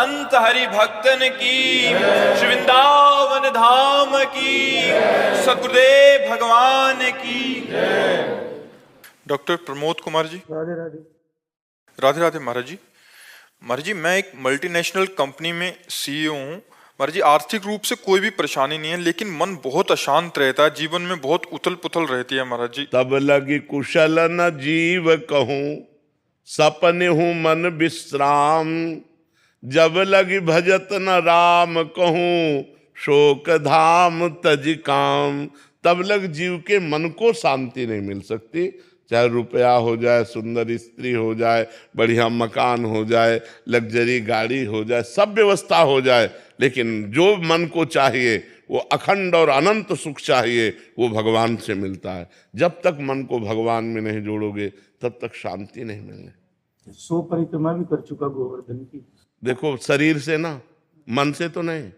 संत हरि भक्तन की, श्री वृंदावन धाम की, सद्गुरुदेव भगवान की। डॉक्टर प्रमोद कुमार जी। राधे राधे। राधे राधे महाराज जी। महाराज जी, मैं एक मल्टीनेशनल कंपनी में सीईओ हूँ। महाराज जी, आर्थिक रूप से कोई भी परेशानी नहीं है, लेकिन मन बहुत अशांत रहता है, जीवन में बहुत उथल पुथल रहती है महाराज जी। तब लगी कुशल न जीव कहूं, सपने हूं मन विश्राम। जब लगी भजत न राम कहूं, शोक धाम तज काम। तब लग जीव के मन को शांति नहीं मिल सकती। चाहे रुपया हो जाए, सुंदर स्त्री हो जाए, बढ़िया मकान हो जाए, लग्जरी गाड़ी हो जाए, सब व्यवस्था हो जाए, लेकिन जो मन को चाहिए वो अखंड और अनंत सुख चाहिए, वो भगवान से मिलता है। जब तक मन को भगवान में नहीं जोड़ोगे तब तक शांति नहीं मिलने। 100 परिक्रमा भी कर चुका गोवर्धन की। देखो, शरीर से ना, मन से तो नहीं।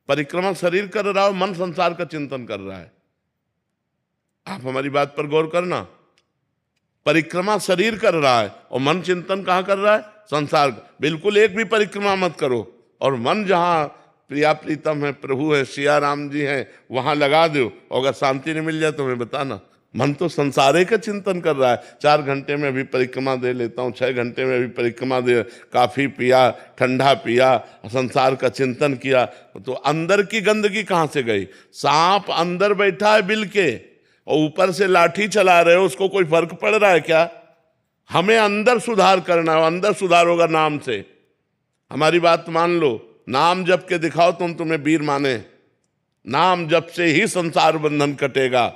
परिक्रमा शरीर कर रहा हो, मन संसार का चिंतन कर रहा है। आप हमारी बात पर गौर करना। परिक्रमा शरीर कर रहा है और मन चिंतन कहाँ कर रहा है? संसार का। बिल्कुल एक भी परिक्रमा मत करो और मन जहाँ प्रिया प्रीतम है, प्रभु है, सिया राम जी हैं, वहां लगा दो। और अगर शांति नहीं मिल जाए तो हमें बताना। मन तो संसारे का चिंतन कर रहा है। 4 घंटे में अभी परिक्रमा दे लेता हूँ, 6 घंटे में अभी परिक्रमा दे, काफी पिया, ठंडा पिया, संसार का चिंतन किया, तो अंदर की गंदगी कहाँ से गई? सांप अंदर बैठा है बिल के और ऊपर से लाठी चला रहे हो, उसको कोई फर्क पड़ रहा है क्या? हमें अंदर सुधार करना है। अंदर सुधार होगा नाम से। हमारी बात मान लो, नाम जप के दिखाओ, तुम तुम्हें वीर माने। नाम जप से ही संसार बंधन कटेगा।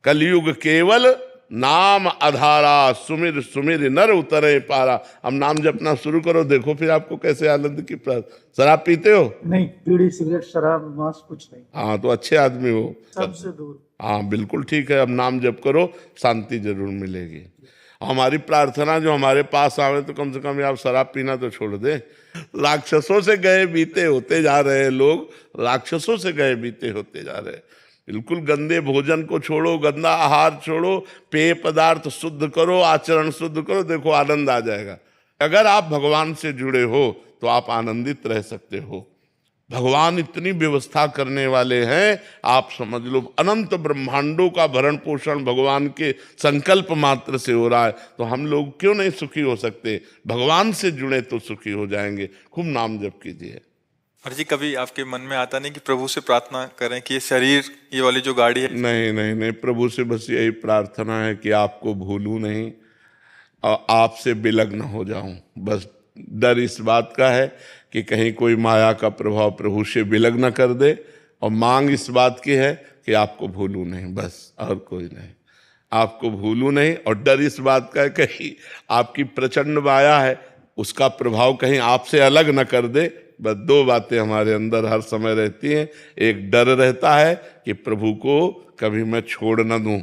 कलयुग केवल नाम आधारा, सुमिर सुमिर नर उतरे पारा। अब नाम जपना शुरू करो, देखो फिर आपको कैसे आनंद की प्राप्ति। शराब पीते हो? नहीं, बीड़ी सिगरेट शराब मांस कुछ नहीं। हाँ, तो अच्छे आदमी हो। सबसे दूर। हाँ बिल्कुल ठीक है। अब नाम जप करो, शांति जरूर मिलेगी। हमारी प्रार्थना, जो हमारे पास आवे तो कम से कम आप शराब पीना तो छोड़ दे। राक्षसों से गए बीते होते जा रहे हैं लोग, राक्षसों से गए बीते होते जा रहे हैं। बिल्कुल गंदे भोजन को छोड़ो, गंदा आहार छोड़ो, पेय पदार्थ शुद्ध करो, आचरण शुद्ध करो, देखो आनंद आ जाएगा। अगर आप भगवान से जुड़े हो तो आप आनंदित रह सकते हो। भगवान इतनी व्यवस्था करने वाले हैं, आप समझ लो अनंत ब्रह्मांडों का भरण पोषण भगवान के संकल्प मात्र से हो रहा है। तो हम लोग क्यों नहीं सुखी हो सकते? भगवान से जुड़े तो सुखी हो जाएंगे। खूब नाम जप कीजिए। महाराज जी, कभी आपके मन में आता नहीं कि प्रभु से प्रार्थना करें कि ये शरीर, ये वाली जो गाड़ी है? नहीं नहीं नहीं, प्रभु से बस यही प्रार्थना है कि आपको भूलूं नहीं और आपसे विलग्न हो जाऊं। बस डर इस बात का है कि कहीं कोई माया का प्रभाव प्रभु से विलग्न कर दे, और मांग इस बात की है कि आपको भूलूं नहीं, बस और कोई नहीं। आपको भूलूं नहीं, और डर इस बात का है कहीं आपकी प्रचंड माया है, उसका प्रभाव कहीं आपसे अलग न कर दे। बस 2 बातें हमारे अंदर हर समय रहती हैं। एक डर रहता है कि प्रभु को कभी मैं छोड़ न दूं,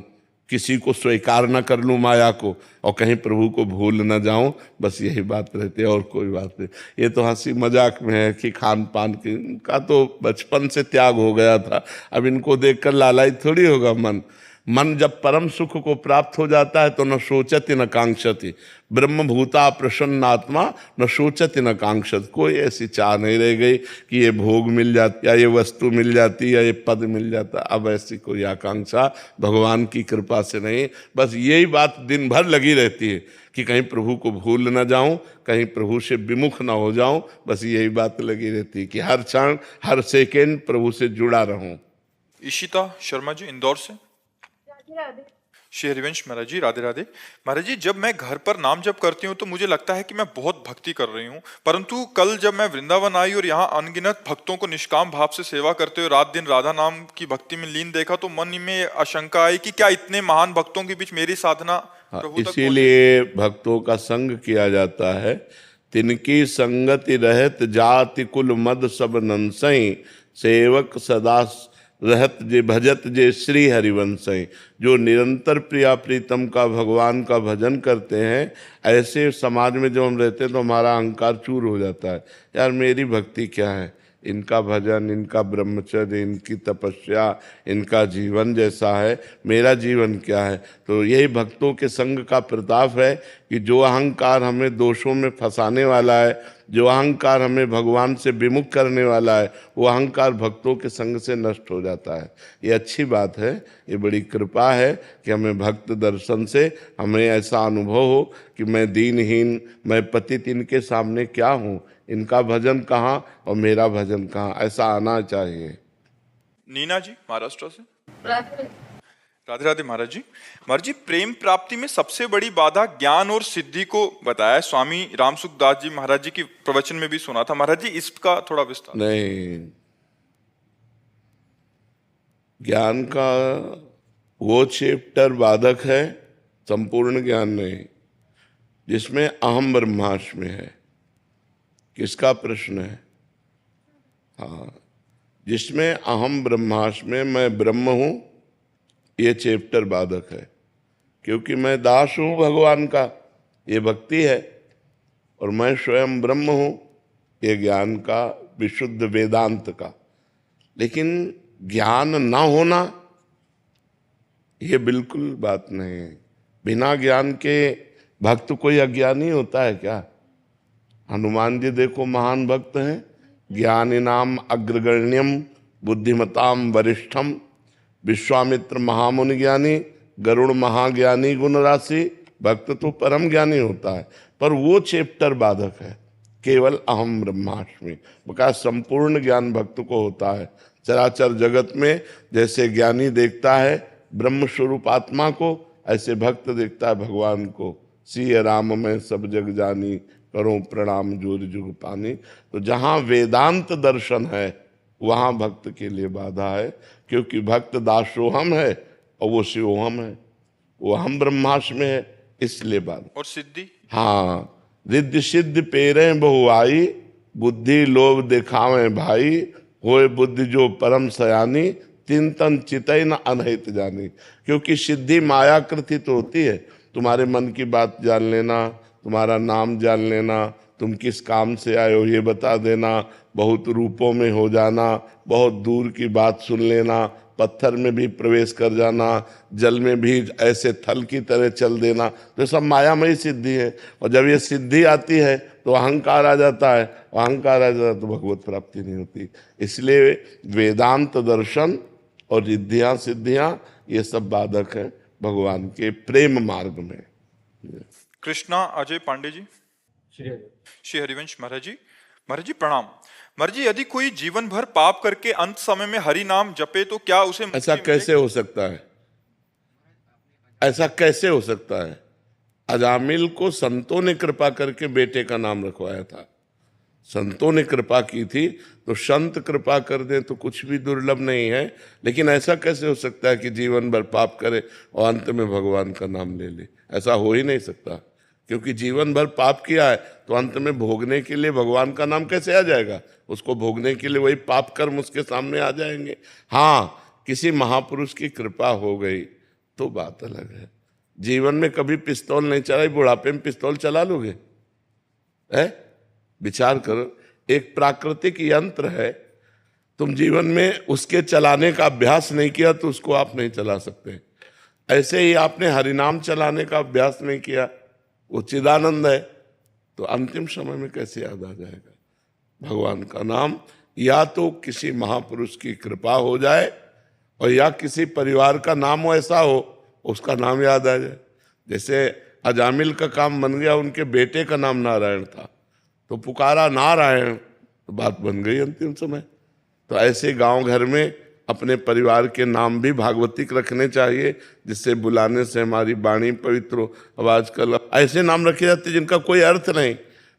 किसी को स्वीकार न कर लूं माया को, और कहीं प्रभु को भूल न जाऊं। बस यही बात रहती है, और कोई बात नहीं। ये तो हंसी मजाक में है कि खान पान का तो बचपन से त्याग हो गया था। अब इनको देखकर लालायित थोड़ी होगा मन। मन जब परम सुख को प्राप्त हो जाता है तो न सोचति न कांक्षति। ब्रह्म भूता प्रसन्नात्मा न सोचति न कांक्षति। कोई ऐसी चाह नहीं रह गई कि ये भोग मिल जाती, या ये वस्तु मिल जाती, या ये पद मिल जाता। अब ऐसी कोई आकांक्षा भगवान की कृपा से नहीं। बस यही बात दिन भर लगी रहती है कि कहीं प्रभु को भूल न जाऊं, कहीं प्रभु से विमुख न हो जाऊं। बस यही बात लगी रहती है कि हर क्षण हर सेकेंड प्रभु से जुड़ा रहूं। ईशिता शर्मा जी, इंदौर से। श्री हरिवंश महाराज जी, राधे राधे। महाराज जी, जब मैं घर पर नाम जप करती हूँ तो मुझे लगता है कि मैं बहुत भक्ति कर रही हूँ, परंतु कल जब मैं वृंदावन आई और यहाँ अनगिनत भक्तों को निष्काम भाव से सेवा करते हुए रात दिन राधा नाम की भक्ति में लीन देखा, तो मन में आशंका आई कि क्या इतने महान भक्तों के बीच मेरी साधना प्रभु तक इसीलिए भक्तों का संग किया जाता है। तिनकी संगति रहत जाति कुल मद सब नंसई, सेवक सदा रहत जे भजत जे श्री हरिवंशई। जो निरंतर प्रिया प्रीतम का भगवान का भजन करते हैं, ऐसे समाज में जब हम रहते हैं तो हमारा अहंकार चूर हो जाता है। यार मेरी भक्ति क्या है, इनका भजन, इनका ब्रह्मचर्य, इनकी तपस्या, इनका जीवन जैसा है, मेरा जीवन क्या है। तो यही भक्तों के संग का प्रताप है कि जो अहंकार हमें दोषों में फंसाने वाला है, जो अहंकार हमें भगवान से विमुख करने वाला है, वो अहंकार भक्तों के संग से नष्ट हो जाता है। ये अच्छी बात है, ये बड़ी कृपा है कि हमें भक्त दर्शन से हमें ऐसा अनुभव हो कि मैं दीनहीन, मैं पतित, इनके सामने क्या हूँ, इनका भजन कहाँ और मेरा भजन कहाँ, ऐसा आना चाहिए। नीना जी महाराष्ट्र से। राधे राधे महाराज जी। महाराज जी, प्रेम प्राप्ति में सबसे बड़ी बाधा ज्ञान और सिद्धि को बताया, स्वामी रामसुख दास जी महाराज जी की प्रवचन में भी सुना था। महाराज जी, इसका थोड़ा विस्तार। नहीं, ज्ञान का वो चैप्टर बाधक है, संपूर्ण ज्ञान नहीं, जिसमें अहम ब्रह्मास्मि है। किसका प्रश्न है? हाँ, जिसमें अहम ब्रह्मास्मि, मैं ब्रह्म हूं, ये चैप्टर बाधक है, क्योंकि मैं दास हूं भगवान का, ये भक्ति है, और मैं स्वयं ब्रह्म हूं, ये ज्ञान का, विशुद्ध वेदांत का। लेकिन ज्ञान ना होना, ये बिल्कुल बात नहीं है। बिना ज्ञान के भक्त कोई अज्ञानी होता है क्या? हनुमान जी देखो महान भक्त हैं, ज्ञानिनाम अग्रगण्यम बुद्धिमताम वरिष्ठम, विश्वामित्र महामुनि ज्ञानी, गरुड़ महाज्ञानी गुण राशि। भक्त तो परम ज्ञानी होता है, पर वो चैप्टर बाधक है, केवल अहम ब्रह्मास्मि। बका संपूर्ण ज्ञान भक्त को होता है। चराचर जगत में जैसे ज्ञानी देखता है ब्रह्म स्वरूप आत्मा को, ऐसे भक्त देखता है भगवान को। सिय राम में सब जग जानी, करो प्रणाम जोर जुग पानी। तो जहाँ वेदांत दर्शन है वहाँ भक्त के लिए बाधा है, क्योंकि भक्त दासोहम है और वो शिवोहम है, वो हम ब्रह्मास्मि है, इसलिए बाधा। और सिद्धि? हाँ, रिद्धि सिद्धि पेरे बहुआई, बुद्धि लोभ दिखावे भाई, होए बुद्धि जो परम सयानी, तीन तन चितई न अनहित जानी। क्योंकि सिद्धि मायाकृति तो होती है, तुम्हारे मन की बात जान लेना, तुम्हारा नाम जान लेना, तुम किस काम से आए हो ये बता देना, बहुत रूपों में हो जाना, बहुत दूर की बात सुन लेना, पत्थर में भी प्रवेश कर जाना, जल में भी ऐसे थल की तरह चल देना, तो सब मायामयी सिद्धि है। और जब ये सिद्धि आती है तो अहंकार आ जाता है, अहंकार आ जाता है तो भगवत प्राप्ति नहीं होती। इसलिए वेदांत दर्शन और रिद्धियाँ सिद्धियाँ ये सब बाधक है भगवान के प्रेम मार्ग में। कृष्णा अजय पांडे जी। श्री हरिवंश महाराज जी। महाराज जी प्रणाम। महाराज जी, यदि कोई जीवन भर पाप करके अंत समय में हरि नाम जपे तो क्या उसे मुक्ति ऐसा कैसे हो सकता है? ऐसा कैसे हो सकता है? अजामिल को संतों ने कृपा करके बेटे का नाम रखवाया था, संतों ने कृपा की थी, तो संत कृपा कर दे तो कुछ भी दुर्लभ नहीं है। लेकिन ऐसा कैसे हो सकता है कि जीवन भर पाप करे और अंत में भगवान का नाम ले ले? ऐसा हो ही नहीं सकता, क्योंकि जीवन भर पाप किया है तो अंत में भोगने के लिए भगवान का नाम कैसे आ जाएगा? उसको भोगने के लिए वही पाप कर्म उसके सामने आ जाएंगे। हाँ, किसी महापुरुष की कृपा हो गई तो बात अलग है। जीवन में कभी पिस्तौल नहीं चलाई, बुढ़ापे में पिस्तौल चला लोगे? है, विचार करो, एक प्राकृतिक यंत्र है, तुम जीवन में उसके चलाने का अभ्यास नहीं किया तो उसको आप नहीं चला सकते। ऐसे ही आपने हरिनाम चलाने का अभ्यास नहीं किया, वो चिदानंद है, तो अंतिम समय में कैसे याद आ जाएगा भगवान का नाम? या तो किसी महापुरुष की कृपा हो जाए और या किसी परिवार का नाम ऐसा हो उसका नाम याद आ जाए। जैसे अजामिल का काम बन गया, उनके बेटे का नाम नारायण था तो पुकारा नारायण, तो बात बन गई अंतिम समय। तो ऐसे गांव घर में अपने परिवार के नाम भी भागवतिक रखने चाहिए, जिससे बुलाने से हमारी वाणी पवित्र हो। अब आजकल ऐसे नाम रखे जाते जिनका कोई अर्थ नहीं,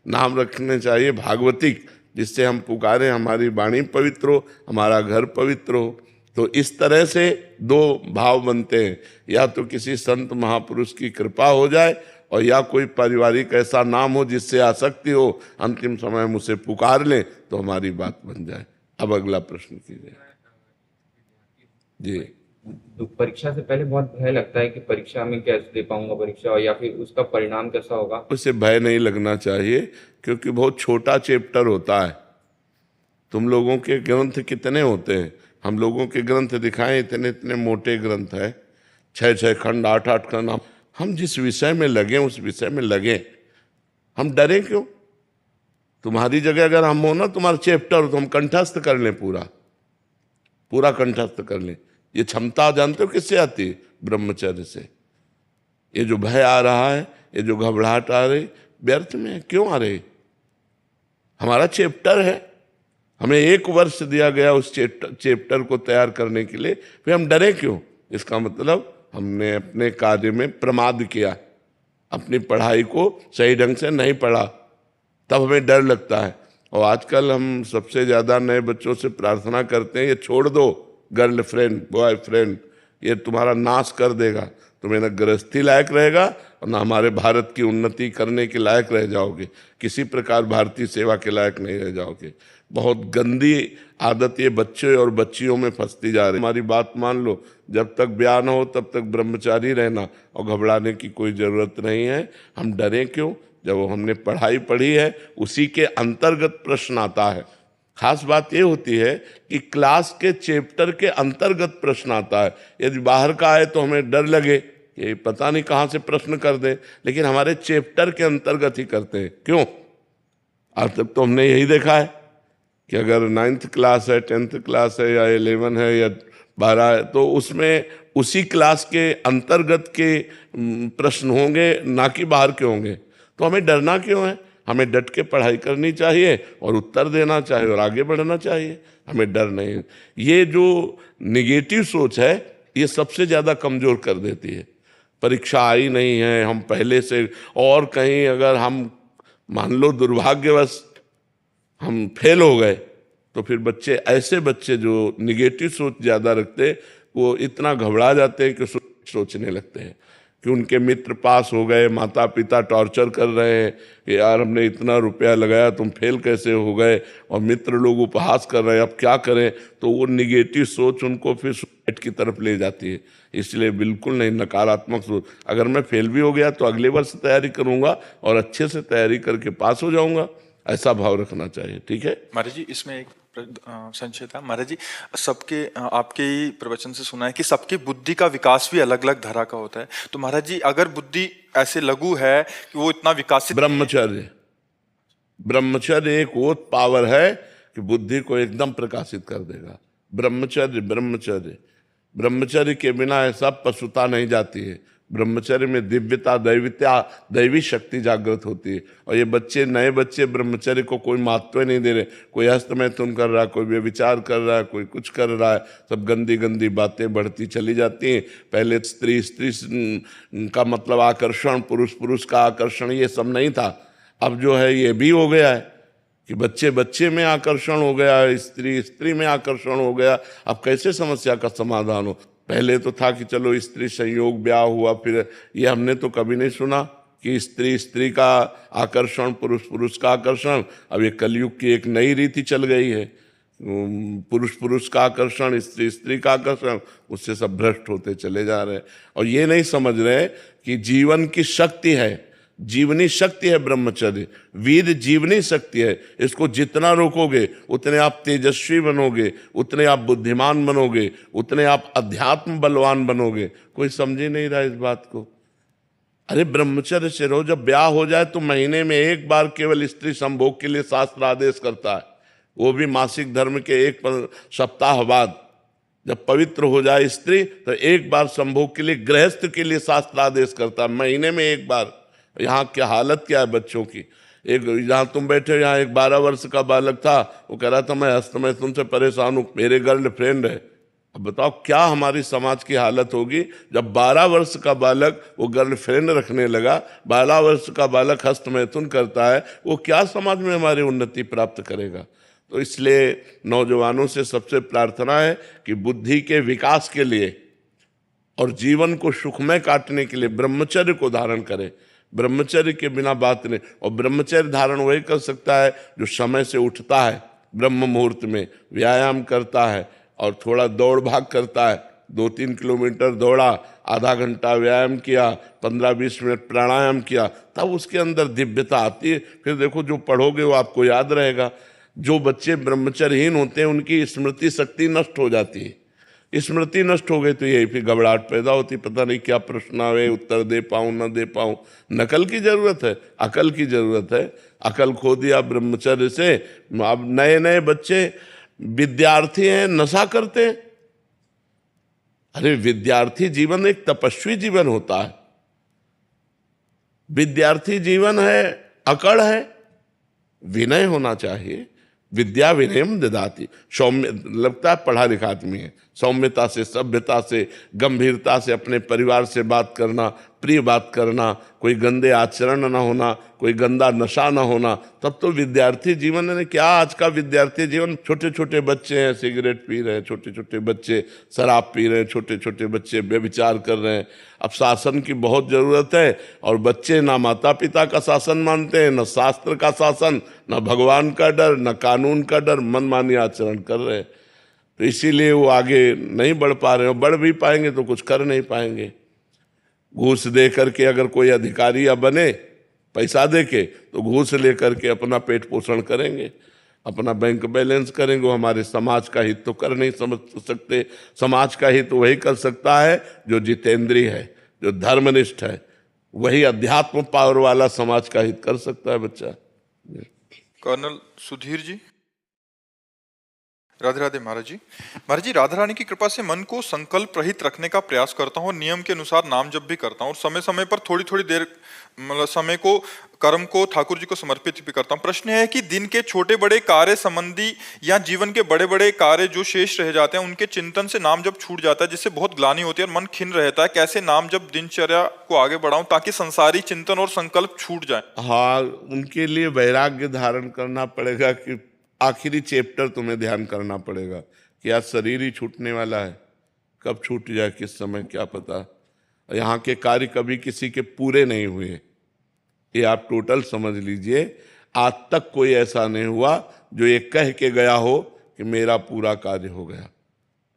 नाम रखने चाहिए भागवतिक, जिससे हम पुकारें हमारी वाणी पवित्र हो, हमारा घर पवित्र हो। तो इस तरह से दो भाव बनते हैं, या तो किसी संत महापुरुष की कृपा हो जाए और या कोई पारिवारिक ऐसा नाम हो जिससे आसक्ति हो, अंतिम समय हम उसे पुकार लें तो हमारी बात बन जाए। अब अगला प्रश्न कीजिए जी। तो परीक्षा से पहले बहुत भय लगता है कि परीक्षा में कैसे दे पाऊंगा परीक्षा, और या फिर उसका परिणाम कैसा होगा? उसे भय नहीं लगना चाहिए, क्योंकि बहुत छोटा चैप्टर होता है। तुम लोगों के ग्रंथ कितने होते हैं? हम लोगों के ग्रंथ दिखाएं, इतने इतने मोटे ग्रंथ है, 6-6 खंड, 8-8 खंड। हम जिस विषय में लगे उस विषय में लगे, हम डरे क्यों? तुम्हारी जगह अगर हम हो ना, तुम्हारा चैप्टर तो हम कंठस्थ कर लें, पूरा कंठस्थ कर लें। ये क्षमता जानते हो किससे आती है? ब्रह्मचर्य से। ये जो भय आ रहा है, ये जो घबराहट आ रही, व्यर्थ में क्यों आ रही? हमारा चैप्टर है, हमें 1 वर्ष दिया गया उस चैप्टर को तैयार करने के लिए, फिर हम डरे क्यों? इसका मतलब हमने अपने कार्य में प्रमाद किया, अपनी पढ़ाई को सही ढंग से नहीं पढ़ा, तब हमें डर लगता है। और आजकल हम सबसे ज़्यादा नए बच्चों से प्रार्थना करते हैं, ये छोड़ दो गर्लफ्रेंड बॉयफ्रेंड, ये तुम्हारा नाश कर देगा, तुम्हें न गृहस्थी लायक रहेगा और न हमारे भारत की उन्नति करने के लायक रह जाओगे, किसी प्रकार भारतीय सेवा के लायक नहीं रह जाओगे। बहुत गंदी आदत ये बच्चे और बच्चियों में फंसती जा रही है। हमारी बात मान लो, जब तक ब्याह न हो तब तक ब्रह्मचारी रहना, और घबराने की कोई ज़रूरत नहीं है। हम डरें क्यों? जब हमने पढ़ाई पढ़ी है उसी के अंतर्गत प्रश्न आता है। खास बात ये होती है कि क्लास के चैप्टर के अंतर्गत प्रश्न आता है। यदि बाहर का आए तो हमें डर लगे कि पता नहीं कहाँ से प्रश्न कर दें, लेकिन हमारे चैप्टर के अंतर्गत ही करते हैं। क्यों? आज तक तो हमने यही देखा है कि अगर 9th क्लास है, 10th क्लास है, या 11 है, या 12 है, तो उसमें उसी क्लास के अंतर्गत के प्रश्न होंगे, ना कि बाहर के होंगे। तो हमें डरना क्यों है? हमें डट के पढ़ाई करनी चाहिए और उत्तर देना चाहिए और आगे बढ़ना चाहिए। हमें डर नहीं। ये जो निगेटिव सोच है, ये सबसे ज़्यादा कमज़ोर कर देती है। परीक्षा आई नहीं है, हम पहले से, और कहीं अगर हम मान लो दुर्भाग्यवश हम फेल हो गए, तो फिर बच्चे, ऐसे बच्चे जो निगेटिव सोच ज़्यादा रखते, वो इतना घबरा जाते हैं कि सोचने लगते हैं कि उनके मित्र पास हो गए, माता पिता टॉर्चर कर रहे हैं कि यार हमने इतना रुपया लगाया, तुम फेल कैसे हो गए, और मित्र लोग उपहास कर रहे हैं, अब क्या करें। तो वो निगेटिव सोच उनको फिर सुसाइड की तरफ ले जाती है। इसलिए बिल्कुल नहीं, नकारात्मक सोच। अगर मैं फेल भी हो गया तो अगले वर्ष तैयारी करूँगा और अच्छे से तैयारी करके पास हो जाऊँगा, ऐसा भाव रखना चाहिए। ठीक है महाराज जी, इसमें एक संशय था महाराज जी। सबके आपके ही प्रवचन से सुना है कि सबकी बुद्धि का विकास भी अलग अलग धारा का होता है। तो महाराज जी, अगर बुद्धि ऐसे लघु है कि वो इतना विकासित, ब्रह्मचर्य एक वो पावर है कि बुद्धि को एकदम प्रकाशित कर देगा। ब्रह्मचर्य के बिना ऐसा पशुता नहीं जाती है। ब्रह्मचर्य में दिव्यता, दैवी शक्ति जागृत होती है। और ये बच्चे, नए बच्चे ब्रह्मचर्य को कोई महत्व नहीं दे रहे। कोई हस्तमैथुन कर रहा है, कोई व्यभिचार कर रहा है, कोई कुछ कर रहा है, सब गंदी गंदी बातें बढ़ती चली जाती हैं। पहले स्त्री का मतलब आकर्षण, पुरुष का आकर्षण, ये सब नहीं था। अब जो है ये भी हो गया है कि बच्चे में आकर्षण हो गया, स्त्री में आकर्षण हो गया। अब कैसे समस्या का समाधान हो? पहले तो था कि चलो स्त्री संयोग, ब्याह हुआ, फिर ये हमने तो कभी नहीं सुना कि स्त्री का आकर्षण, पुरुष का आकर्षण। अब ये कलयुग की एक नई रीति चल गई है, पुरुष का आकर्षण, स्त्री का आकर्षण। उससे सब भ्रष्ट होते चले जा रहे हैं और ये नहीं समझ रहे कि जीवन की शक्ति है, जीवनी शक्ति है ब्रह्मचर्य। वीर जीवनी शक्ति है। इसको जितना रोकोगे उतने आप तेजस्वी बनोगे, उतने आप बुद्धिमान बनोगे, उतने आप अध्यात्म बलवान बनोगे। कोई समझ ही नहीं रहा इस बात को। अरे ब्रह्मचर्य से रहो। जब ब्याह हो जाए तो महीने में एक बार केवल स्त्री संभोग के लिए शास्त्र आदेश करता है, वो भी मासिक धर्म के 1 सप्ताह बाद। जब पवित्र हो जाए स्त्री तो एक बार संभोग के लिए, गृहस्थ के लिए शास्त्र आदेश करता है, महीने में एक बार। यहाँ क्या हालत क्या है बच्चों की। एक जहाँ तुम बैठे हो, यहाँ एक 12 वर्ष का बालक था, वो कह रहा था मैं हस्तमैथुन से परेशान हूँ, मेरे गर्लफ्रेंड है। अब बताओ क्या हमारी समाज की हालत होगी जब 12 वर्ष का बालक वो गर्लफ्रेंड रखने लगा, 12 वर्ष का बालक हस्तमैथुन करता है, वो क्या समाज में हमारी उन्नति प्राप्त करेगा। तो इसलिए नौजवानों से सबसे प्रार्थना है कि बुद्धि के विकास के लिए और जीवन को सुखमय काटने के लिए ब्रह्मचर्य को धारण करें। ब्रह्मचर्य के बिना बात नहीं। और ब्रह्मचर्य धारण वही कर सकता है जो समय से उठता है, ब्रह्म मुहूर्त में व्यायाम करता है और थोड़ा दौड़ भाग करता है। 2-3 किलोमीटर दौड़ा, आधा घंटा व्यायाम किया, 15-20 मिनट प्राणायाम किया, तब उसके अंदर दिव्यता आती है। फिर देखो जो पढ़ोगे वो आपको याद रहेगा। जो बच्चे ब्रह्मचर्यहीन होते हैं उनकी स्मृति शक्ति नष्ट हो जाती है। स्मृति नष्ट हो गई तो यही फिर घबराहट पैदा होती, पता नहीं क्या प्रश्न आवे, उत्तर दे पाऊं ना दे पाऊं। नकल की जरूरत है, अकल की जरूरत है। अकल खो दिया ब्रह्मचर्य से। अब नए नए बच्चे विद्यार्थी हैं, नशा करते हैं। अरे विद्यार्थी जीवन एक तपस्वी जीवन होता है। विद्यार्थी जीवन है, अकड़ है, विनय होना चाहिए। विद्या विनयम ददाति। सौम्य लगता है पढ़ा लिखा आदमी है, सौम्यता से, सभ्यता से, गंभीरता से अपने परिवार से बात करना, प्रिय बात करना, कोई गंदे आचरण ना होना, कोई गंदा नशा ना होना, तब तो विद्यार्थी जीवन है। क्या आज का विद्यार्थी जीवन, छोटे छोटे बच्चे हैं सिगरेट पी रहे हैं, छोटे छोटे बच्चे शराब पी रहे हैं, छोटे छोटे बच्चे व्यभिचार कर रहे हैं। अब शासन की बहुत जरूरत है और बच्चे ना माता पिता का शासन मानते हैं, न शास्त्र का शासन, न भगवान का डर, न कानून का डर, मनमानी आचरण कर रहे हैं। तो इसीलिए वो आगे नहीं बढ़ पा रहे हैं। बढ़ भी पाएंगे तो कुछ कर नहीं पाएंगे। घूस दे करके अगर कोई अधिकारी या बने पैसा दे के, तो घूस ले करके अपना पेट पोषण करेंगे, अपना बैंक बैलेंस करेंगे। वो हमारे समाज का हित तो कर नहीं समझ सकते। समाज का हित वही कर सकता है जो जितेंद्रिय है, जो धर्मनिष्ठ है। वही अध्यात्म पावर वाला समाज का हित कर सकता है बच्चा। कर्नल सुधीर जी। राधे राधे महाराज जी। महाराज जी, राधा रानी की कृपा से मन को संकल्प रहित रखने का प्रयास करता हूँ और नियम के अनुसार नाम जप भी करता हूँ और समय समय पर थोड़ी थोड़ी देर मतलब समय को कर्म को ठाकुर जी को समर्पित भी करता हूँ। प्रश्न है कि दिन के छोटे बड़े कार्य संबंधी या जीवन के बड़े बड़े कार्य जो शेष रह जाते हैं उनके चिंतन से नाम जप छूट जाता है, जिससे बहुत ग्लानि होती है और मन खिन्न रहता है। कैसे नाम जप दिनचर्या को आगे बढ़ाऊं ताकि संसारी चिंतन और संकल्प छूट जाए? हाँ, उनके लिए वैराग्य धारण करना पड़ेगा कि आखिरी चैप्टर तुम्हें ध्यान करना पड़ेगा कि आज शरीर ही छूटने वाला है, कब छूट जाए किस समय क्या पता। यहाँ के कार्य कभी किसी के पूरे नहीं हुए, ये आप टोटल समझ लीजिए। आज तक कोई ऐसा नहीं हुआ जो ये कह के गया हो कि मेरा पूरा कार्य हो गया।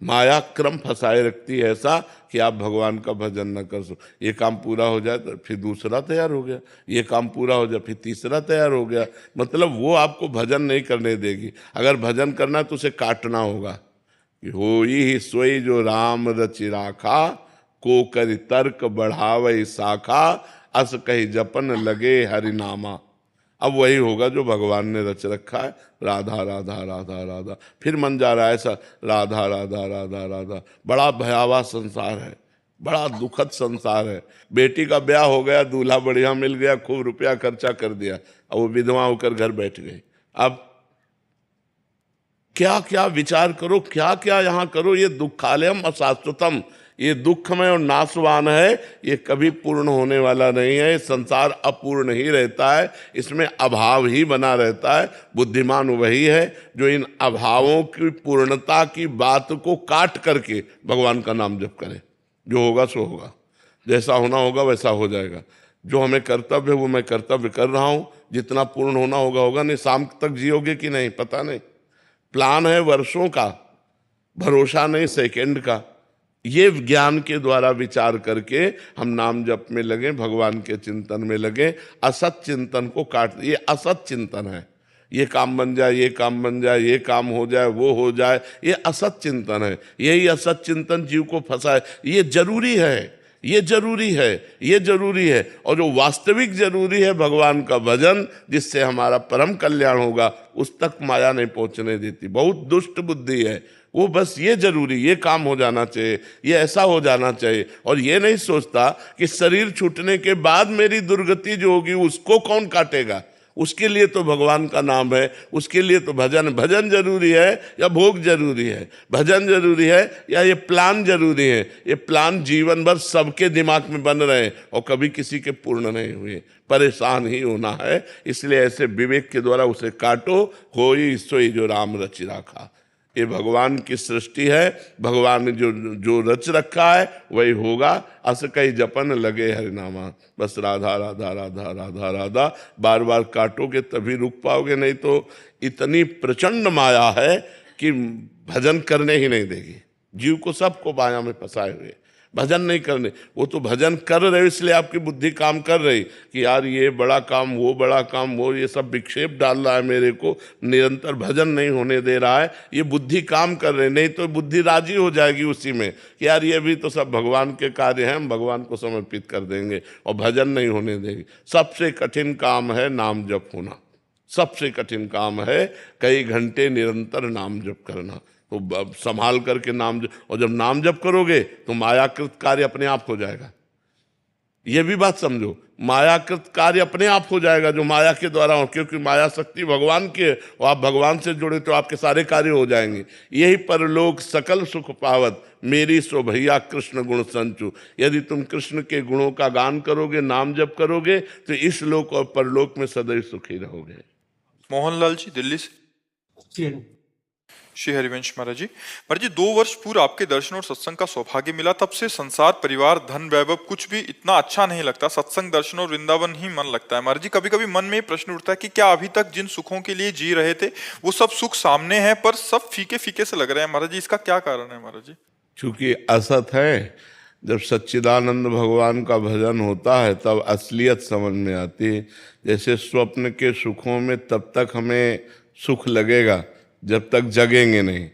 माया क्रम फंसाए रखती है ऐसा कि आप भगवान का भजन न कर सको। ये काम पूरा हो जाए तो फिर दूसरा तैयार हो गया, ये काम पूरा हो जाए फिर तीसरा तैयार हो गया। मतलब वो आपको भजन नहीं करने देगी। अगर भजन करना है तो उसे काटना होगा कि होई ही सोई जो राम रचि राखा, को करि तर्क बढ़ावै शाखा, अस कही जपन लगे हरिनामा। अब वही होगा जो भगवान ने रच रखा है, राधा राधा राधा राधा। फिर मन जा रहा है ऐसा, राधा राधा राधा राधा। बड़ा भयावह संसार है, बड़ा दुखद संसार है। बेटी का ब्याह हो गया, दूल्हा बढ़िया मिल गया, खूब रुपया खर्चा कर दिया, अब वो विधवा होकर घर बैठ गई। अब क्या क्या विचार करो, क्या क्या यहाँ करो। ये दुखालयम अशाश्वतम, ये दुखमय और नाशवान है, ये कभी पूर्ण होने वाला नहीं है। संसार अपूर्ण ही रहता है, इसमें अभाव ही बना रहता है। बुद्धिमान वही है जो इन अभावों की पूर्णता की बात को काट करके भगवान का नाम जप करे। जो होगा सो होगा, जैसा होना होगा वैसा हो जाएगा। जो हमें कर्तव्य है वो मैं कर्तव्य कर रहा हूँ, जितना पूर्ण होना होगा होगा। नहीं शाम तक जियोगे कि नहीं पता नहीं, प्लान है वर्षों का, भरोसा नहीं सेकंड का। ये ज्ञान के द्वारा विचार करके हम नाम जप में लगे, भगवान के चिंतन में लगे। असत चिंतन को काट, ये असत चिंतन है। ये काम बन जाए, ये काम बन जाए, ये काम हो जाए, वो हो जाए, ये असत चिंतन है। यही असत चिंतन जीव को फंसाए। ये जरूरी है, ये जरूरी है, ये जरूरी है। और जो वास्तविक जरूरी है भगवान का भजन, जिससे हमारा परम कल्याण होगा, उस तक माया नहीं पहुंचने देती। बहुत दुष्ट बुद्धि है वो। बस ये जरूरी, ये काम हो जाना चाहिए, ये ऐसा हो जाना चाहिए। और ये नहीं सोचता कि शरीर छूटने के बाद मेरी दुर्गति जो होगी उसको कौन काटेगा। उसके लिए तो भगवान का नाम है, उसके लिए तो भजन। भजन जरूरी है या भोग जरूरी है? भजन जरूरी है या ये प्लान जरूरी है? ये प्लान जीवन भर सबके दिमाग में बन रहे हैं और कभी किसी के पूर्ण नहीं हुए। परेशान ही होना है। इसलिए ऐसे विवेक के द्वारा उसे काटो। होई सोई जो राम रचि राखा। ये भगवान की सृष्टि है, भगवान ने जो रच रखा है वही होगा। अस कई जपन लगे हरिनामा। बस राधा राधा राधा राधा राधा बार बार काटोगे तभी रुक पाओगे, नहीं तो इतनी प्रचंड माया है कि भजन करने ही नहीं देगी। जीव को सबको माया में फंसाए हुए, भजन नहीं करने। वो तो भजन कर रहे हो इसलिए आपकी बुद्धि काम कर रही कि यार ये बड़ा काम, वो बड़ा काम, वो ये सब विक्षेप डाल रहा है मेरे को, निरंतर भजन नहीं होने दे रहा है, ये बुद्धि काम कर रहे। नहीं तो बुद्धि राजी हो जाएगी उसी में कि यार ये भी तो सब भगवान के कार्य हैं, हम भगवान को समर्पित कर देंगे, और भजन नहीं होने देंगे। सबसे कठिन काम है नाम जप होना, सबसे कठिन काम है कई घंटे निरंतर नाम जप करना। तो संभाल करके नाम जप, और जब नाम जप करोगे तो मायाकृत कार्य अपने आप हो जाएगा। ये भी बात समझो, मायाकृत कार्य अपने आप हो जाएगा जो माया के द्वारा हो, क्योंकि माया शक्ति भगवान की है और आप भगवान से जुड़े तो आपके सारे कार्य हो जाएंगे। यही परलोक सकल सुख पावत, मेरी सो भैया कृष्ण गुण संचु। यदि तुम कृष्ण के गुणों का गान करोगे, नाम जप करोगे, तो इस लोक और परलोक में सदैव सुखी रहोगे। मोहनलाल जी दिल्ली से। जी। श्री हरिवंश महाराज जी, 2 वर्ष पूर्व आपके दर्शन और सत्संग का सौभाग्य मिला, तब से संसार, परिवार, धन, वैभव कुछ भी इतना अच्छा नहीं लगता, सत्संग, दर्शन और वृंदावन ही मन लगता है। महाराज जी, कभी कभी मन में ये प्रश्न उठता है कि क्या अभी तक जिन सुखों के लिए जी रहे थे वो सब सुख सामने है पर सब फीके फीके से लग रहे हैं। महाराज जी, इसका क्या कारण है? महाराज जी, चूंकि असत है, जब सच्चिदानंद भगवान का भजन होता है तब असलियत समझ में आती है। जैसे स्वप्न के सुखों में तब तक हमें सुख लगेगा जब तक जगेंगे नहीं,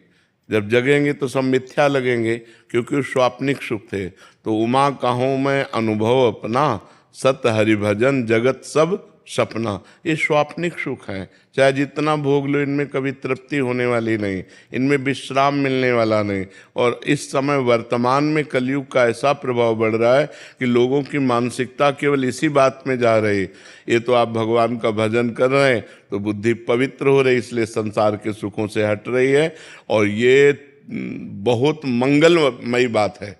जब जगेंगे तो सब मिथ्या लगेंगे, क्योंकि स्वाप्निक सुख थे। तो उमा कहूँ मैं अनुभव अपना, सत हरि भजन जगत सब सपना। ये स्वाप्निक सुख है, चाहे जितना भोग लो इनमें कभी तृप्ति होने वाली नहीं, इनमें विश्राम मिलने वाला नहीं। और इस समय वर्तमान में कलयुग का ऐसा प्रभाव बढ़ रहा है कि लोगों की मानसिकता केवल इसी बात में जा रही। ये तो आप भगवान का भजन कर रहे हैं तो बुद्धि पवित्र हो रही, इसलिए संसार के सुखों से हट रही है। और ये बहुत मंगलमयी बात है।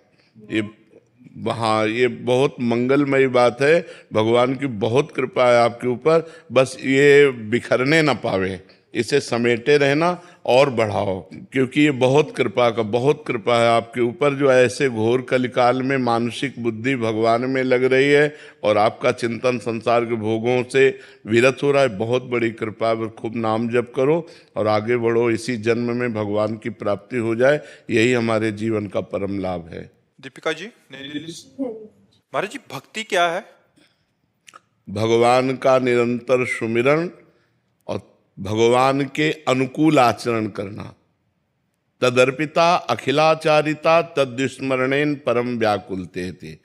हाँ, ये बहुत मंगलमयी बात है। भगवान की बहुत कृपा है आपके ऊपर, बस ये बिखरने ना पावे, इसे समेटे रहना और बढ़ाओ, क्योंकि ये बहुत कृपा है आपके ऊपर, जो ऐसे घोर कलिकाल में मानसिक बुद्धि भगवान में लग रही है और आपका चिंतन संसार के भोगों से विरत हो रहा है। बहुत बड़ी कृपा है। खूब नाम जप करो और आगे बढ़ो, इसी जन्म में भगवान की प्राप्ति हो जाए, यही हमारे जीवन का परम लाभ है। दीपिका जी नई दिल्ली से। महाराज जी, भक्ति क्या है? भगवान का निरंतर सुमिरन और भगवान के अनुकूल आचरण करना। तदर्पिता अखिलाचारिता तद्विस्मरणेन परम व्याकुलते थे।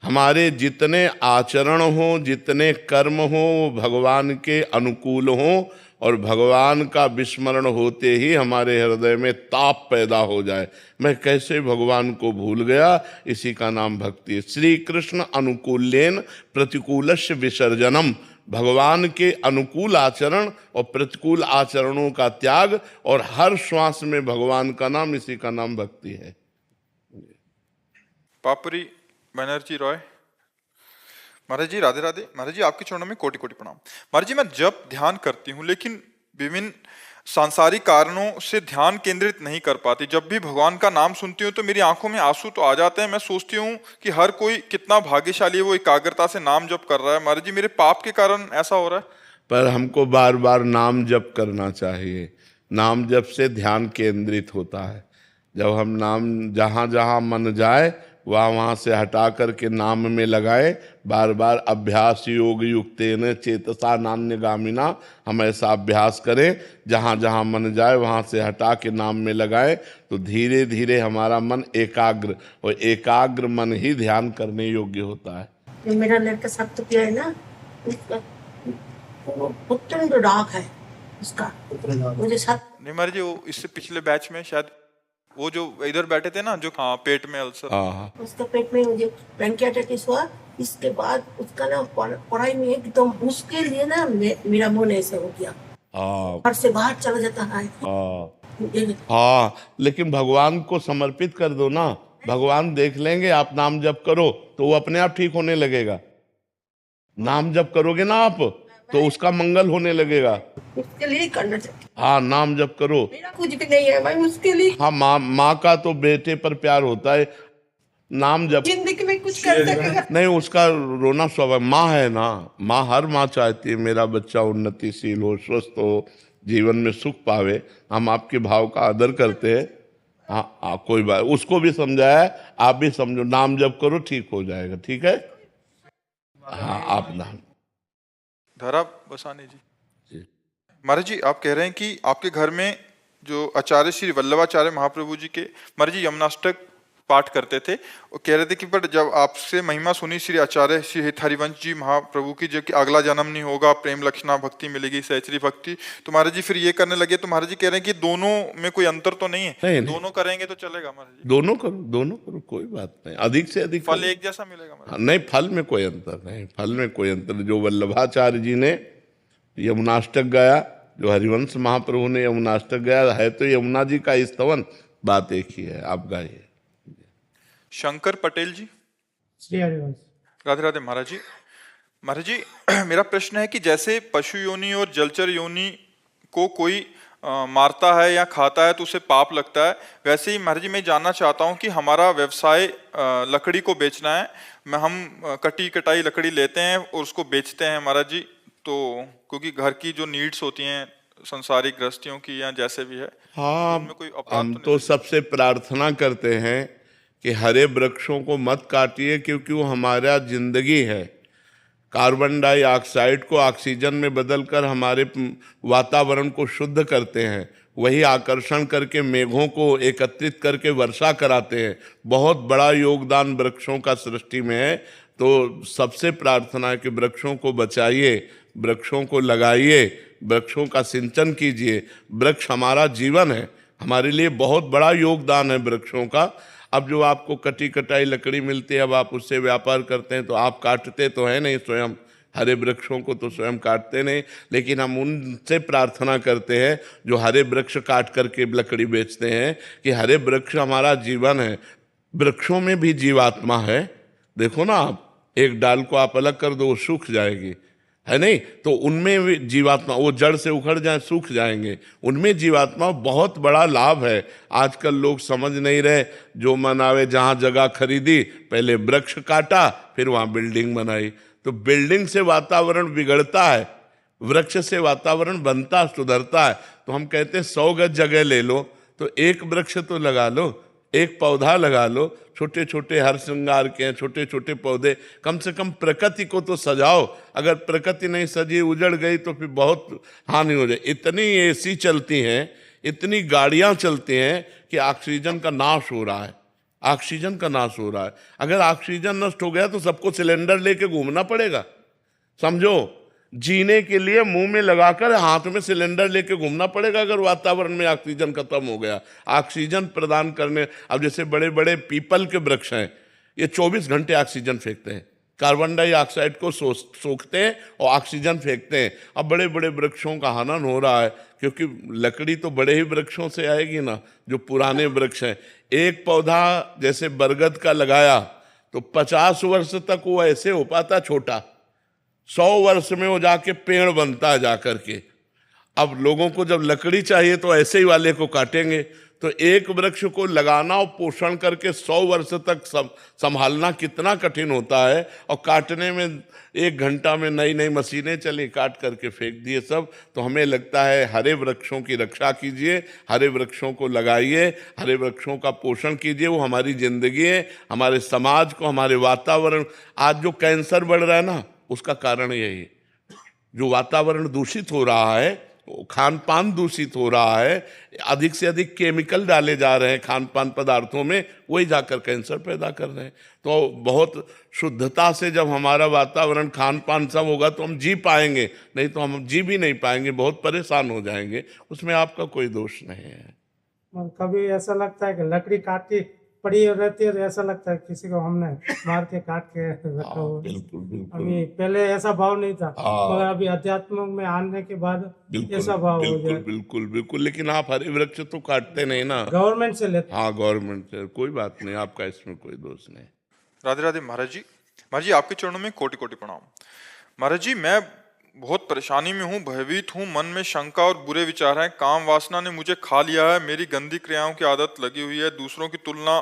हमारे जितने आचरण हो, जितने कर्म हो, वो भगवान के अनुकूल हो और भगवान का विस्मरण होते ही हमारे हृदय में ताप पैदा हो जाए, मैं कैसे भगवान को भूल गया, इसी का नाम भक्ति है। श्री कृष्ण अनुकूलेन प्रतिकूलस्य विसर्जनम। भगवान के अनुकूल आचरण और प्रतिकूल आचरणों का त्याग, और हर श्वास में भगवान का नाम, इसी का नाम भक्ति है। पापरी बनर्जी रॉय। महाराज जी राधे राधे। महाराज जी, आपके चरणों में कोटि कोटि प्रणाम। महाराज जी, मैं जब ध्यान करती हूँ लेकिन विभिन्न सांसारिक कारणों से ध्यान केंद्रित नहीं कर पाती। जब भी भगवान का नाम सुनती हूँ तो मेरी आंखों में आंसू तो आ जाते हैं। मैं सोचती हूँ कि हर कोई कितना भाग्यशाली है, वो एकाग्रता से नाम जप कर रहा है। महाराज जी, मेरे पाप के कारण ऐसा हो रहा है। पर हमको बार बार नाम जप करना चाहिए। नाम जप से ध्यान केंद्रित होता है। जब हम नाम जहाँ जहाँ मन जाए वहाँ से हटा करके नाम में लगाए, बार बार अभ्यास योग युक्तेन चेतसा नान्यगामिना, हम ऐसा अभ्यास करें, जहाँ जहाँ मन जाए वहाँ से हटा के नाम में लगाए, तो धीरे धीरे हमारा मन एकाग्र, और एकाग्र मन ही ध्यान करने योग्य होता है। जो मेरा लड़का सप्तप्रिय है ना, उसका प्रचंड राग है उसका, मुझे साथ नहीं महाराज जी, वो इससे पिछले बैच में शायद वो जो इधर बैठे थे ना, जो हाँ पेट में अल्सर, उसका पेट में मुझे पैंक्रियाटाइटिस हुआ। इसके बाद उसका ना पढ़ाई में एकदम उसके लिए ना मेरा मन ऐसा हो गया, घर से बाहर चला जाता है। हाँ, लेकिन भगवान को समर्पित कर दो ना, भगवान देख लेंगे। आप नाम जप करो तो वो अपने आप ठीक होने लगेगा। नाम जप करोगे ना आप तो उसका मंगल होने लगेगा। उसके लिए करना चाहिए। हाँ, नाम जप करो। मेरा कुछ भी नहीं है भाई, उसके लिए। हाँ, माँ का तो बेटे पर प्यार होता है। नाम जप जिंदगी में कुछ कर सकेगा नहीं, उसका रोना स्वाभाविक। माँ है ना, माँ, हर माँ चाहती है मेरा बच्चा उन्नतिशील हो, स्वस्थ हो, जीवन में सुख पावे। हम आपके भाव का आदर करते हैं। हाँ हाँ, कोई बात, उसको भी समझाया, आप भी समझो, नाम जप करो ठीक हो जाएगा, ठीक है। हाँ आप नाम धरा बसानी जी। जी। महाराज जी, आप कह रहे हैं कि आपके घर में जो आचार्य श्री वल्लभाचार्य महाप्रभु जी के महाराज जी यमुनाष्टक पाठ करते थे, वो कह रहे थे कि पर जब आपसे महिमा सुनी श्री आचार्य श्री हरिवंश जी महाप्रभु की, जो कि अगला जन्म नहीं होगा, प्रेम लक्षणा भक्ति मिलेगी, सहचरी भक्ति, तो महाराज जी फिर ये करने लगे। तो महाराज जी कह रहे हैं कि दोनों में कोई अंतर तो नहीं है? नहीं। दोनों करेंगे तो चलेगा महाराज जी? दोनों करो, कोई बात नहीं, अधिक से अधिक फल करो। एक जैसा मिलेगा महाराज? नहीं, फल में कोई अंतर नहीं, फल में कोई अंतर। जो वल्लभाचार्य जी ने यमुनाष्टक गाया, जो हरिवंश महाप्रभु ने यमुनाष्टक गाया है, तो यमुना जी का स्तवन, बात एक ही है, आप गाइए। शंकर पटेल जी। श्री हरिवंश। राधे राधे महाराज जी। महाराज जी, मेरा प्रश्न है कि जैसे पशु योनि और जलचर योनि को कोई मारता है या खाता है तो उसे पाप लगता है, वैसे ही महाराज जी मैं जानना चाहता हूँ कि हमारा व्यवसाय लकड़ी को बेचना है, हम कटी कटाई लकड़ी लेते हैं और उसको बेचते हैं महाराज जी, तो क्योंकि घर की जो नीड्स होती हैं संसारिक गृहस्थियों की या जैसे भी है, हाँ, उनमें कोई अपराध हम तो तो सबसे प्रार्थना करते हैं कि हरे वृक्षों को मत काटिए, क्योंकि वो हमारा जिंदगी है। कार्बन डाइऑक्साइड को ऑक्सीजन में बदलकर हमारे वातावरण को शुद्ध करते हैं, वही आकर्षण करके मेघों को एकत्रित करके वर्षा कराते हैं। बहुत बड़ा योगदान वृक्षों का सृष्टि में है। तो सबसे प्रार्थना है कि वृक्षों को बचाइए, वृक्षों को लगाइए, वृक्षों का सिंचन कीजिए। वृक्ष हमारा जीवन है, हमारे लिए बहुत बड़ा योगदान है वृक्षों का। अब जो आपको कटी कटाई लकड़ी मिलती है, अब आप उससे व्यापार करते हैं, तो आप काटते तो है नहीं स्वयं, हरे वृक्षों को तो स्वयं काटते नहीं, लेकिन हम उनसे प्रार्थना करते हैं जो हरे वृक्ष काट करके लकड़ी बेचते हैं, कि हरे वृक्ष हमारा जीवन है। वृक्षों में भी जीवात्मा है। देखो ना, आप एक डाल को आप अलग कर दो, वो सूख जाएगी, है नहीं? तो उनमें भी जीवात्मा, वो जड़ से उखड़ जाए, सूख जाएंगे, उनमें जीवात्मा बहुत बड़ा लाभ है। आजकल लोग समझ नहीं रहे, जो मनावे जहाँ जगह खरीदी, पहले वृक्ष काटा, फिर वहाँ बिल्डिंग बनाई। तो बिल्डिंग से वातावरण बिगड़ता है, वृक्ष से वातावरण बनता सुधरता है। तो हम कहते हैं 100 गज जगह ले लो तो एक वृक्ष तो लगा लो, एक पौधा लगा लो। छोटे छोटे हर श्रृंगार के हैं छोटे छोटे पौधे, कम से कम प्रकृति को तो सजाओ। अगर प्रकृति नहीं सजी, उजड़ गई, तो फिर बहुत हानि हो जाए। इतनी एसी चलती हैं, इतनी गाड़ियां चलती हैं कि ऑक्सीजन का नाश हो रहा है, ऑक्सीजन का नाश हो रहा है। अगर ऑक्सीजन नष्ट हो गया तो सबको सिलेंडर लेके घूमना पड़ेगा, समझो। जीने के लिए मुंह में लगाकर हाथ में सिलेंडर लेके घूमना पड़ेगा अगर वातावरण में ऑक्सीजन खत्म हो गया। ऑक्सीजन प्रदान करने, अब जैसे बड़े बड़े पीपल के वृक्ष हैं, ये 24 घंटे ऑक्सीजन फेंकते हैं, कार्बन डाइऑक्साइड को सोखते हैं और ऑक्सीजन फेंकते हैं। अब बड़े बड़े वृक्षों का हनन हो रहा है, क्योंकि लकड़ी तो बड़े ही वृक्षों से आएगी ना, जो पुराने वृक्ष हैं। एक पौधा जैसे बरगद का लगाया तो 50 वर्ष तक वो ऐसे हो पाता छोटा, 100 वर्ष में वो जाके पेड़ बनता है जाकर के। अब लोगों को जब लकड़ी चाहिए तो ऐसे ही वाले को काटेंगे। तो एक वृक्ष को लगाना और पोषण करके 100 वर्ष तक संभालना कितना कठिन होता है, और काटने में 1 घंटा में नई नई मशीनें चली, काट करके फेंक दिए सब। तो हमें लगता है हरे वृक्षों की रक्षा कीजिए, हरे वृक्षों को लगाइए, हरे वृक्षों का पोषण कीजिए। वो हमारी जिंदगी है, हमारे समाज को, हमारे वातावरण। आज जो कैंसर बढ़ रहा है ना, उसका कारण यही है। जो वातावरण दूषित हो रहा है, खान पान दूषित हो रहा है, अधिक से अधिक केमिकल डाले जा रहे हैं खान पान पदार्थों में, वही जाकर कैंसर पैदा कर रहे हैं। तो बहुत शुद्धता से जब हमारा वातावरण खान पान सब होगा तो हम जी पाएंगे, नहीं तो हम जी भी नहीं पाएंगे, बहुत परेशान हो जाएंगे। उसमें आपका कोई दोष नहीं है। कभी ऐसा लगता है कि लकड़ी काट के पड़ी रहती है तो ऐसा लगता है किसी को हमने मार के काट के रखा हुआ। बिल्कुल बिल्कुल। अभी पहले ऐसा भाव नहीं था, मगर अभी अध्यात्म में आने के बाद ऐसा भाव हो गया। बिल्कुल बिल्कुल। लेकिन आप हरे वृक्ष तो काटते नहीं ना, गवर्नमेंट से लेते। हाँ, गवर्नमेंट से। कोई बात नहीं, आपका इसमें कोई दोष नहीं। राधे राधे महाराज जी। महाराज जी, आपके चरणों में कोटि कोटि प्रणाम। महाराज जी, मैं बहुत परेशानी में हूँ, भयभीत हूँ, मन में शंका और बुरे विचार हैं, काम वासना ने मुझे खा लिया है, मेरी गंदी क्रियाओं की आदत लगी हुई है, दूसरों की तुलना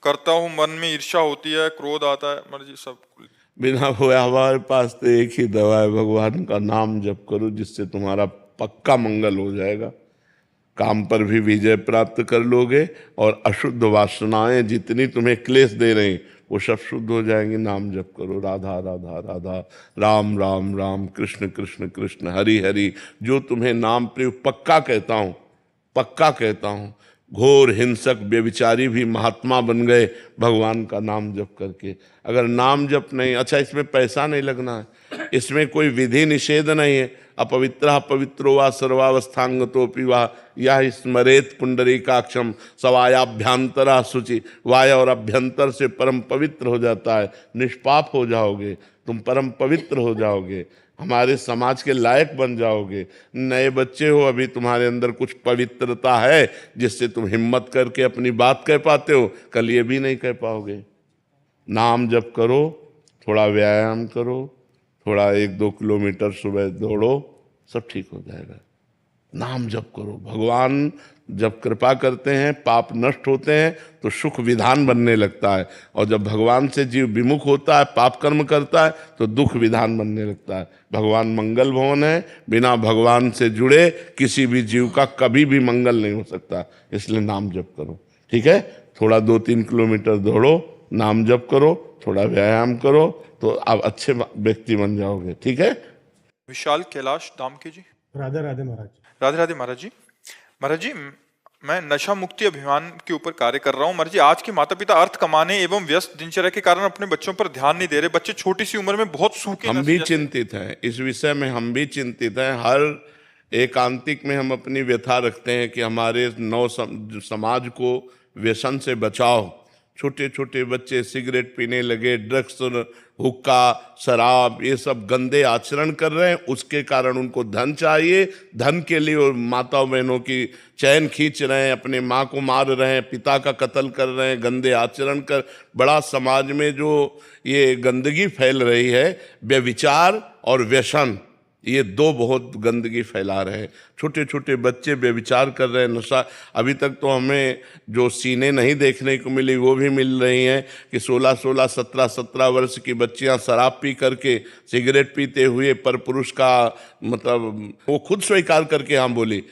करता हूँ, मन में ईर्ष्या होती है, क्रोध आता है। महाराज जी, सब बिना हुए हमारे पास तो एक ही दवा है, भगवान का नाम जप करो, जिससे तुम्हारा पक्का मंगल हो जाएगा। काम पर भी विजय प्राप्त कर लोगे और अशुद्ध वासनाएं जितनी तुम्हें क्लेश दे रही वो सब शुद्ध हो जाएंगी। नाम जप करो, राधा राधा राधा, राम राम राम, कृष्ण कृष्ण कृष्ण, हरि हरि। जो तुम्हें नाम प्रयोग पक्का कहता हूँ, पक्का कहता हूँ, घोर हिंसक व्यभिचारी भी महात्मा बन गए भगवान का नाम जप करके। अगर नाम जप नहीं, अच्छा इसमें पैसा नहीं लगना है, इसमें कोई विधि निषेध नहीं है। अपवित्र पवित्रो वा सर्वावस्थांगतोपि वा यह स्मरेत पुंडरीकाक्षम सवायाभ्यंतरा शुचि। वाय और अभ्यंतर से परम पवित्र हो जाता है, निष्पाप हो जाओगे, तुम परम पवित्र हो जाओगे, हमारे समाज के लायक बन जाओगे। नए बच्चे हो, अभी तुम्हारे अंदर कुछ पवित्रता है जिससे तुम हिम्मत करके अपनी बात कह पाते हो, कल ये भी नहीं कह पाओगे। नाम जप करो, थोड़ा व्यायाम करो, थोड़ा 1-2 किलोमीटर सुबह दौड़ो, सब ठीक हो जाएगा। नाम जप करो। भगवान जब कृपा करते हैं, पाप नष्ट होते हैं तो सुख विधान बनने लगता है, और जब भगवान से जीव विमुख होता है, पाप कर्म करता है, तो दुख विधान बनने लगता है। भगवान मंगल भवन है, बिना भगवान से जुड़े किसी भी जीव का कभी भी मंगल नहीं हो सकता। इसलिए नाम जप करो, ठीक है। थोड़ा 2-3 किलोमीटर दौड़ो, नाम जप करो, थोड़ा व्यायाम करो, तो आप अच्छे व्यक्ति बन जाओगे, ठीक है। विशाल कैलाश दामके जी। राधे राधे महाराज। राधे राधे महाराज जी। महाराज जी, मैं नशा मुक्ति अभियान के ऊपर कार्य कर रहा हूँ। महाराज जी, आज के माता पिता अर्थ कमाने एवं व्यस्त दिनचर्या के कारण अपने बच्चों पर ध्यान नहीं दे रहे। बच्चे छोटी सी उम्र में बहुत सूखे। हम भी चिंतित हैं इस विषय में, हम भी चिंतित हैं। हर एकांतिक में हम अपनी व्यथा रखते हैं कि हमारे नव समाज को व्यसन से बचाओ। छोटे छोटे बच्चे सिगरेट पीने लगे, ड्रग्स, हुक्का, शराब, ये सब गंदे आचरण कर रहे हैं। उसके कारण उनको धन चाहिए, धन के लिए और माताओं बहनों की चैन खींच रहे हैं, अपने माँ को मार रहे हैं, पिता का कत्ल कर रहे हैं, गंदे आचरण कर। बड़ा समाज में जो ये गंदगी फैल रही है, व्यभिचार और व्यसन, ये दो बहुत गंदगी फैला रहे हैं। छोटे छोटे बच्चे व्यभिचार कर रहे हैं, नशा। अभी तक तो हमें जो सीने नहीं देखने को मिली वो भी मिल रही हैं कि 16-16, 17-17 वर्ष की बच्चियां शराब पी करके, सिगरेट पीते हुए पर पुरुष का मतलब वो खुद स्वीकार करके हम बोली।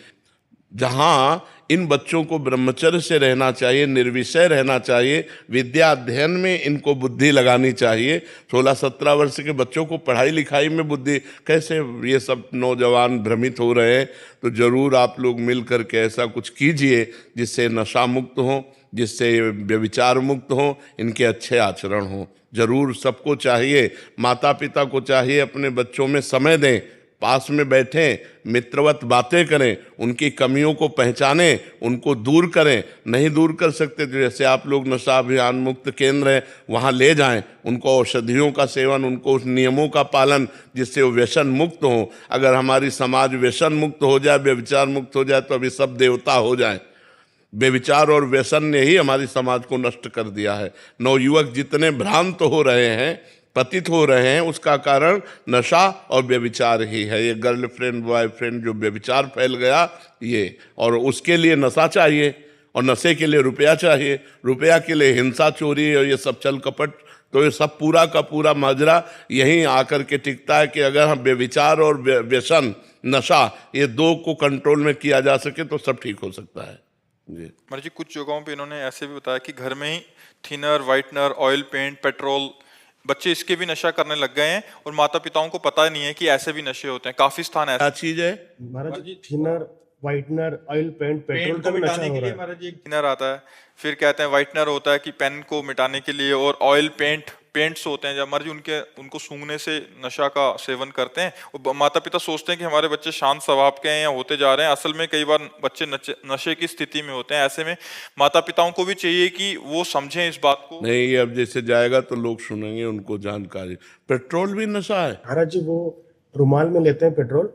जहाँ इन बच्चों को ब्रह्मचर्य से रहना चाहिए, निर्विषय रहना चाहिए, विद्या अध्ययन में इनको बुद्धि लगानी चाहिए। 16-17 वर्ष के बच्चों को पढ़ाई लिखाई में बुद्धि, कैसे ये सब नौजवान भ्रमित हो रहे हैं। तो जरूर आप लोग मिल करके ऐसा कुछ कीजिए जिससे नशा मुक्त हो, जिससे व्यभिचार मुक्त हो, इनके अच्छे आचरण हो। जरूर सबको चाहिए, माता पिता को चाहिए अपने बच्चों में समय दें, पास में बैठें, मित्रवत बातें करें, उनकी कमियों को पहचानें, उनको दूर करें। नहीं दूर कर सकते तो जैसे आप लोग नशा अभियान मुक्त केंद्र है, वहाँ ले जाएं, उनको औषधियों का सेवन, उनको उस नियमों का पालन, जिससे वो व्यसन मुक्त हो। अगर हमारी समाज व्यसन मुक्त हो जाए, व्यभिचार मुक्त हो जाए, तो अभी सब देवता हो जाए। व्यभिचार और व्यसन ने ही हमारी समाज को नष्ट कर दिया है। नवयुवक जितने भ्रांत हो रहे हैं, पतित हो रहे हैं, उसका कारण नशा और व्यभिचार ही है। ये गर्लफ्रेंड बॉयफ्रेंड जो व्यभिचार फैल गया ये, और उसके लिए नशा चाहिए, और नशे के लिए रुपया चाहिए, रुपया के लिए हिंसा, चोरी और ये सब छल कपट। तो ये सब पूरा का पूरा माजरा यहीं आकर के टिकता है कि अगर हम व्यभिचार और व्यसन, नशा, ये दो को कंट्रोल में किया जा सके तो सब ठीक हो सकता है जी। महाराज जी, कुछ जगहों पे इन्होंने ऐसे भी बताया कि घर में ही thinner, whitener, oil paint, petrol, बच्चे इसके भी नशा करने लग गए हैं और माता पिताओं को पता नहीं है कि ऐसे भी नशे होते हैं। काफी स्थान ऐसा चीज है Maharaj ji, thinner, whitener, oil paint, petrol का भी नशा हो रहा है। महाराज जी, थिनर आता है, फिर कहते हैं व्हाइटनर होता है कि पेन को मिटाने के लिए, और ऑयल पेंट्स होते हैं जब महाराज उनको सूंघने से नशा का सेवन करते हैं। और माता पिता सोचते हैं कि हमारे बच्चे शांत स्वभाव के हैं या होते जा रहे हैं, असल में कई बार बच्चे नशे की स्थिति में होते हैं। ऐसे में माता पिताओं को भी चाहिए कि वो समझें इस बात को। नहीं, अब जैसे जाएगा तो लोग सुनेंगे, उनको जानकारी। पेट्रोल भी नशा है महाराज जी, वो रुमाल में लेते हैं पेट्रोल,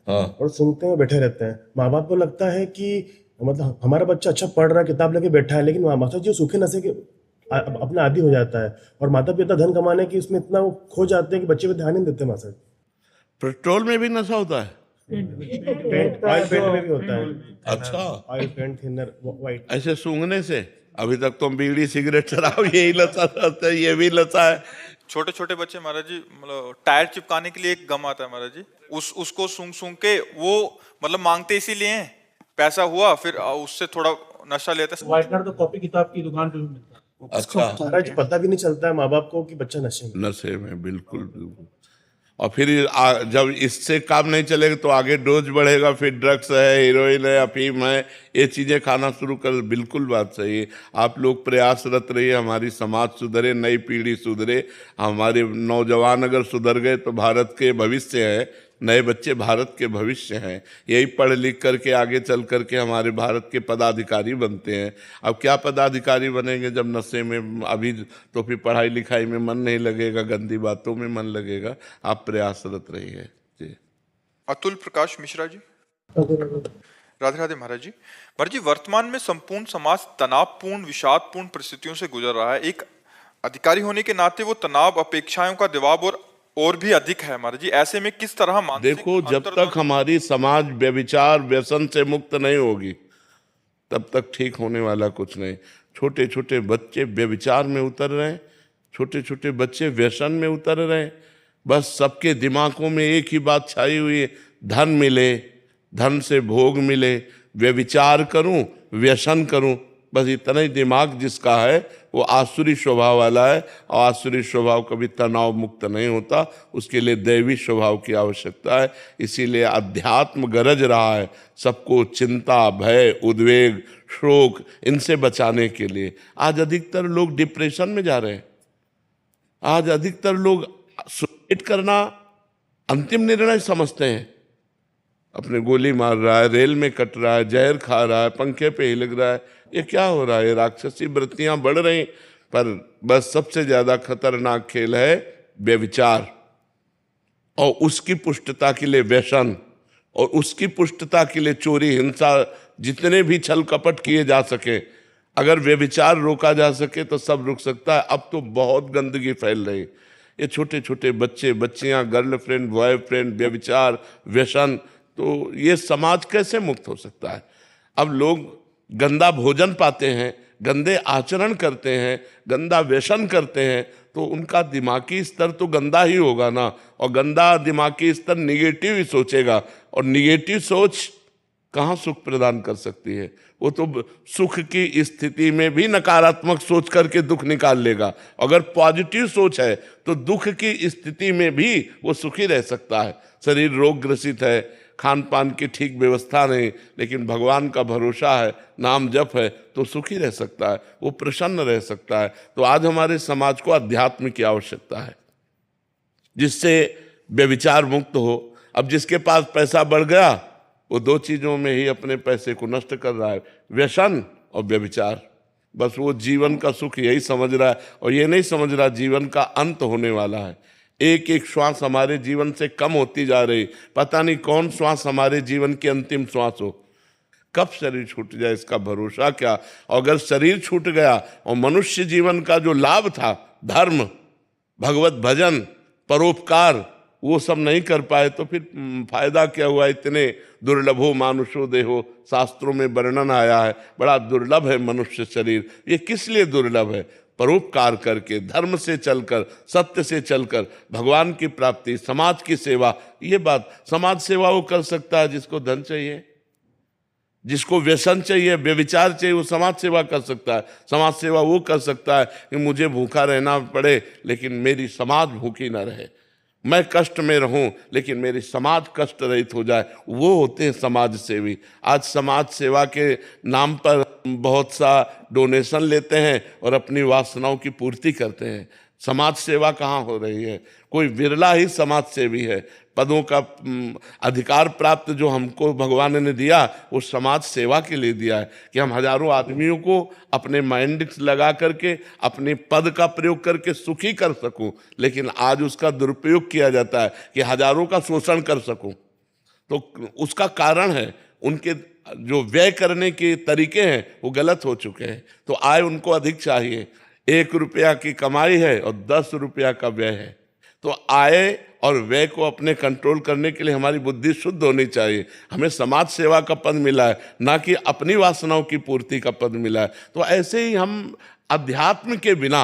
हाँ, और सुनते हैं, बैठे रहते हैं। माँ बाप को लगता है कि मतलब हमारा बच्चा अच्छा पढ़ रहा है, किताब लेके बैठा है, लेकिन माता जी सूखे नशे के अपना आदी हो जाता है, और माता पिता धन कमाने की उसमें इतना वो खो जाते हैं कि बच्चे पे ध्यान नहीं देते। माता जी, पेट्रोल में भी नशा होता है, पेंट, ऑयल पेंट में भी होता है। अच्छा, ऑयल पेंट, थिनर, व्हाइट। ऐसे सूंघने से? अभी तक तो बीड़ी, सिगरेट, शराब यही नशा रहता है, ये भी नशा है। छोटे छोटे बच्चे महाराज जी मतलब टायर चिपकाने के लिए एक गम आता है महाराज जी, उसको सूंघ सूंघ के वो मतलब मांगते इसीलिए हैं, पैसा हुआ फिर उससे थोड़ा नशा लेते हैं। वाइटनर तो कॉपी किताब की दुकान पे भी मिलता है। अच्छा, महाराज जी पता भी नहीं चलता है माँ बाप को कि बच्चा नशे में। नशे में, बिल्कुल बिल्कुल। और फिर जब इससे काम नहीं चलेगा तो आगे डोज बढ़ेगा, फिर ड्रग्स है, हीरोइन है, अफीम है, ये चीजें खाना शुरू कर। बिल्कुल बात सही है। आप लोग प्रयासरत रहिए, हमारी समाज सुधरे, नई पीढ़ी सुधरे, हमारे नौजवान अगर सुधर गए तो भारत के भविष्य है, नए बच्चे भारत के भविष्य हैं। यही पढ़ लिख करके आगे चल करके हमारे भारत के पदाधिकारी बनते हैं। अब क्या पदाधिकारी बनेंगे जब नशे में, अभी तो फिर पढ़ाई लिखाई में मन नहीं लगेगा, गंदी बातों में मन लगेगा। आप प्रयासरत रहिए जी। अतुल प्रकाश मिश्रा जी, राधे राधे महाराज जी। महाराज जी, वर्तमान में संपूर्ण समाज तनावपूर्ण विषादपूर्ण परिस्थितियों से गुजर रहा है। एक अधिकारी होने के नाते वो तनाव, अपेक्षाओं का दबाव और भी अधिक है महाराज जी। ऐसे में किस तरह मानसिक देखो, जब तक हमारी समाज व्यभिचार व्यसन से मुक्त नहीं होगी तब तक ठीक होने वाला कुछ नहीं। छोटे छोटे बच्चे व्यभिचार में उतर रहे हैं, छोटे छोटे बच्चे व्यसन में उतर रहे हैं। बस सबके दिमागों में एक ही बात छाई हुई है, धन मिले, धन से भोग मिले, व्यभिचार करूं, व्यसन करूं, बस इतना ही दिमाग जिसका है वो आसुरी स्वभाव वाला है। और आसुरी स्वभाव कभी तनाव मुक्त नहीं होता, उसके लिए दैवी स्वभाव की आवश्यकता है। इसीलिए अध्यात्म गरज रहा है सबको चिंता, भय, उद्वेग, शोक इनसे बचाने के लिए। आज अधिकतर लोग डिप्रेशन में जा रहे हैं। आज अधिकतर लोग सुसाइड करना अंतिम निर्णय समझते हैं। अपने गोली मार रहा है, रेल में कट रहा है, जहर खा रहा है, पंखे पे ही लग रहा है। ये क्या हो रहा है? राक्षसी वृत्तियां बढ़ रही, पर बस सबसे ज्यादा खतरनाक खेल है व्यभिचार, और उसकी पुष्टता के लिए व्यसन, और उसकी पुष्टता के लिए चोरी, हिंसा, जितने भी छल कपट किए जा सके। अगर व्यभिचार रोका जा सके तो सब रुक सकता है। अब तो बहुत गंदगी फैल रही। ये छोटे छोटे बच्चे, बच्चियां, गर्लफ्रेंड, बॉयफ्रेंड, व्यभिचार, व्यसन, तो ये समाज कैसे मुक्त हो सकता है? अब लोग गंदा भोजन पाते हैं, गंदे आचरण करते हैं, गंदा व्यसन करते हैं, तो उनका दिमागी स्तर तो गंदा ही होगा ना। और गंदा दिमागी स्तर निगेटिव ही सोचेगा, और निगेटिव सोच कहाँ सुख प्रदान कर सकती है? वो तो सुख की स्थिति में भी नकारात्मक सोच करके दुख निकाल लेगा। अगर पॉजिटिव सोच है तो दुख की स्थिति में भी वो सुखी रह सकता है। शरीर रोग ग्रसित है, खान पान की ठीक व्यवस्था नहीं, लेकिन भगवान का भरोसा है, नाम जप है, तो सुखी रह सकता है, वो प्रसन्न रह सकता है। तो आज हमारे समाज को अध्यात्म की आवश्यकता है, जिससे व्यभिचार मुक्त हो। अब जिसके पास पैसा बढ़ गया वो दो चीजों में ही अपने पैसे को नष्ट कर रहा है, व्यसन और व्यभिचार। बस वो जीवन का सुख यही समझ रहा है, और ये नहीं समझ रहा जीवन का अंत होने वाला है। एक एक श्वास हमारे जीवन से कम होती जा रही, पता नहीं कौन श्वास हमारे जीवन की अंतिम श्वास हो, कब शरीर छूट जाए इसका भरोसा क्या। और अगर शरीर छूट गया और मनुष्य जीवन का जो लाभ था, धर्म, भगवत भजन, परोपकार, वो सब नहीं कर पाए तो फिर फायदा क्या हुआ? इतने दुर्लभो मानुषो देहो, शास्त्रों में वर्णन आया है, बड़ा दुर्लभ है मनुष्य शरीर। ये किस लिए दुर्लभ है? परोपकार करके, धर्म से चलकर, सत्य से चलकर भगवान की प्राप्ति, समाज की सेवा। ये बात, समाज सेवा वो कर सकता है जिसको धन चाहिए, जिसको व्यसन चाहिए, व्यभिचार चाहिए, वो समाज सेवा कर सकता है। समाज सेवा वो कर सकता है कि मुझे भूखा रहना पड़े लेकिन मेरी समाज भूखी ना रहे, मैं कष्ट में रहूं लेकिन मेरी समाज कष्ट रहित हो जाए। वो होते हैं समाज सेवी। आज समाज सेवा के नाम पर बहुत सा डोनेशन लेते हैं और अपनी वासनाओं की पूर्ति करते हैं। समाज सेवा कहाँ हो रही है? कोई विरला ही समाज सेवी है। पदों का अधिकार प्राप्त जो हमको भगवान ने दिया वो समाज सेवा के लिए दिया है, कि हम हजारों आदमियों को अपने माइंड लगा करके, अपने पद का प्रयोग करके सुखी कर सकूं। लेकिन आज उसका दुरुपयोग किया जाता है कि हजारों का शोषण कर सकूं। तो उसका कारण है उनके जो व्यय करने के तरीके हैं वो गलत हो चुके हैं। तो आय उनको अधिक चाहिए। 1 रुपया की कमाई है और 10 रुपया का व्यय है। तो आय और व्यय को अपने कंट्रोल करने के लिए हमारी बुद्धि शुद्ध होनी चाहिए। हमें समाज सेवा का पद मिला है, ना कि अपनी वासनाओं की पूर्ति का पद मिला है। तो ऐसे ही हम अध्यात्म के बिना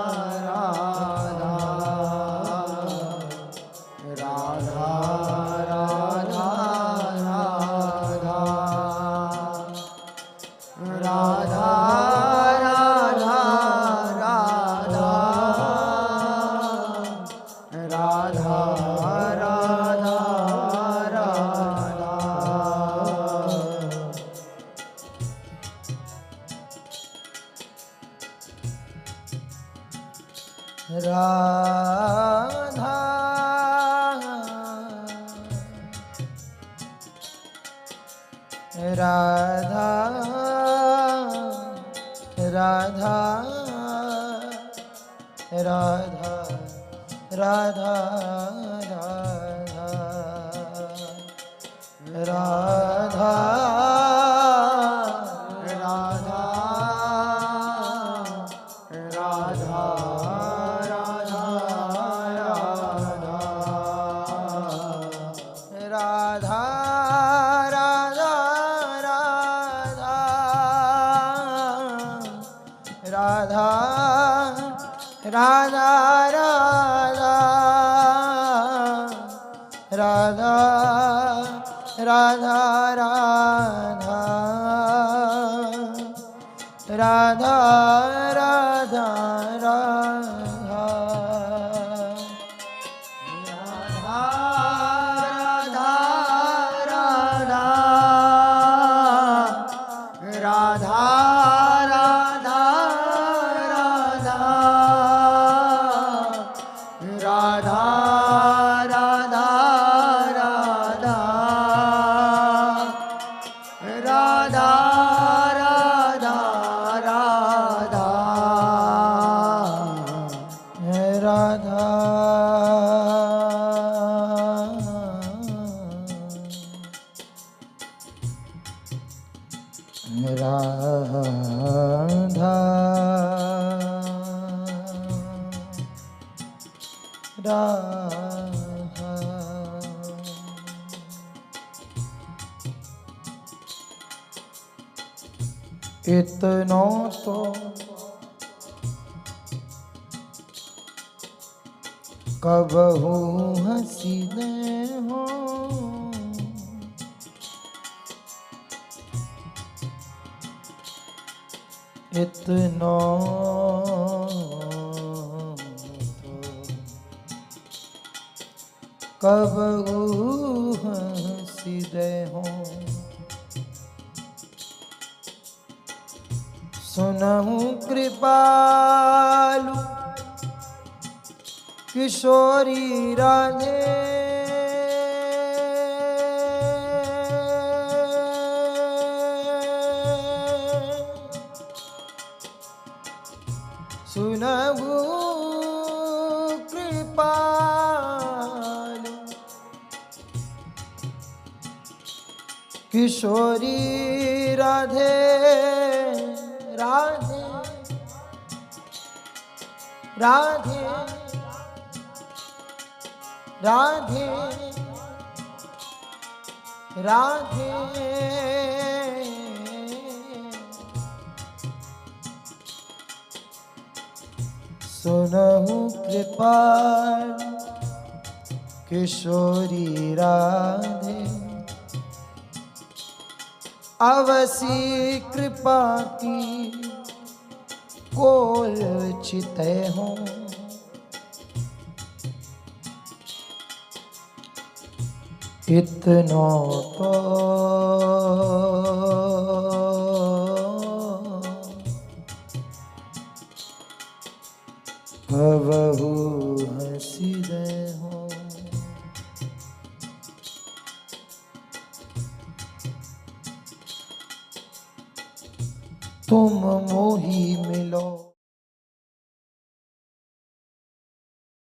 राधा राधा राधा राधा राधा राधा राधा राधा राधा राधा राधा राधा राधा राधा राधा राधा राधा राधा इतना तो कबहू हसीने हो इतना कबहू हसीने हो सुनहु कृपालु किशोरी राधे सुनहु कृपालु किशोरी राधे राधे राधे राधे राधे सुनहु कृपाल किशोरी राधे अवसी कृपा की कोल चिते हों इतना तो कबहू हसीदे हो तुम मोही मिलो।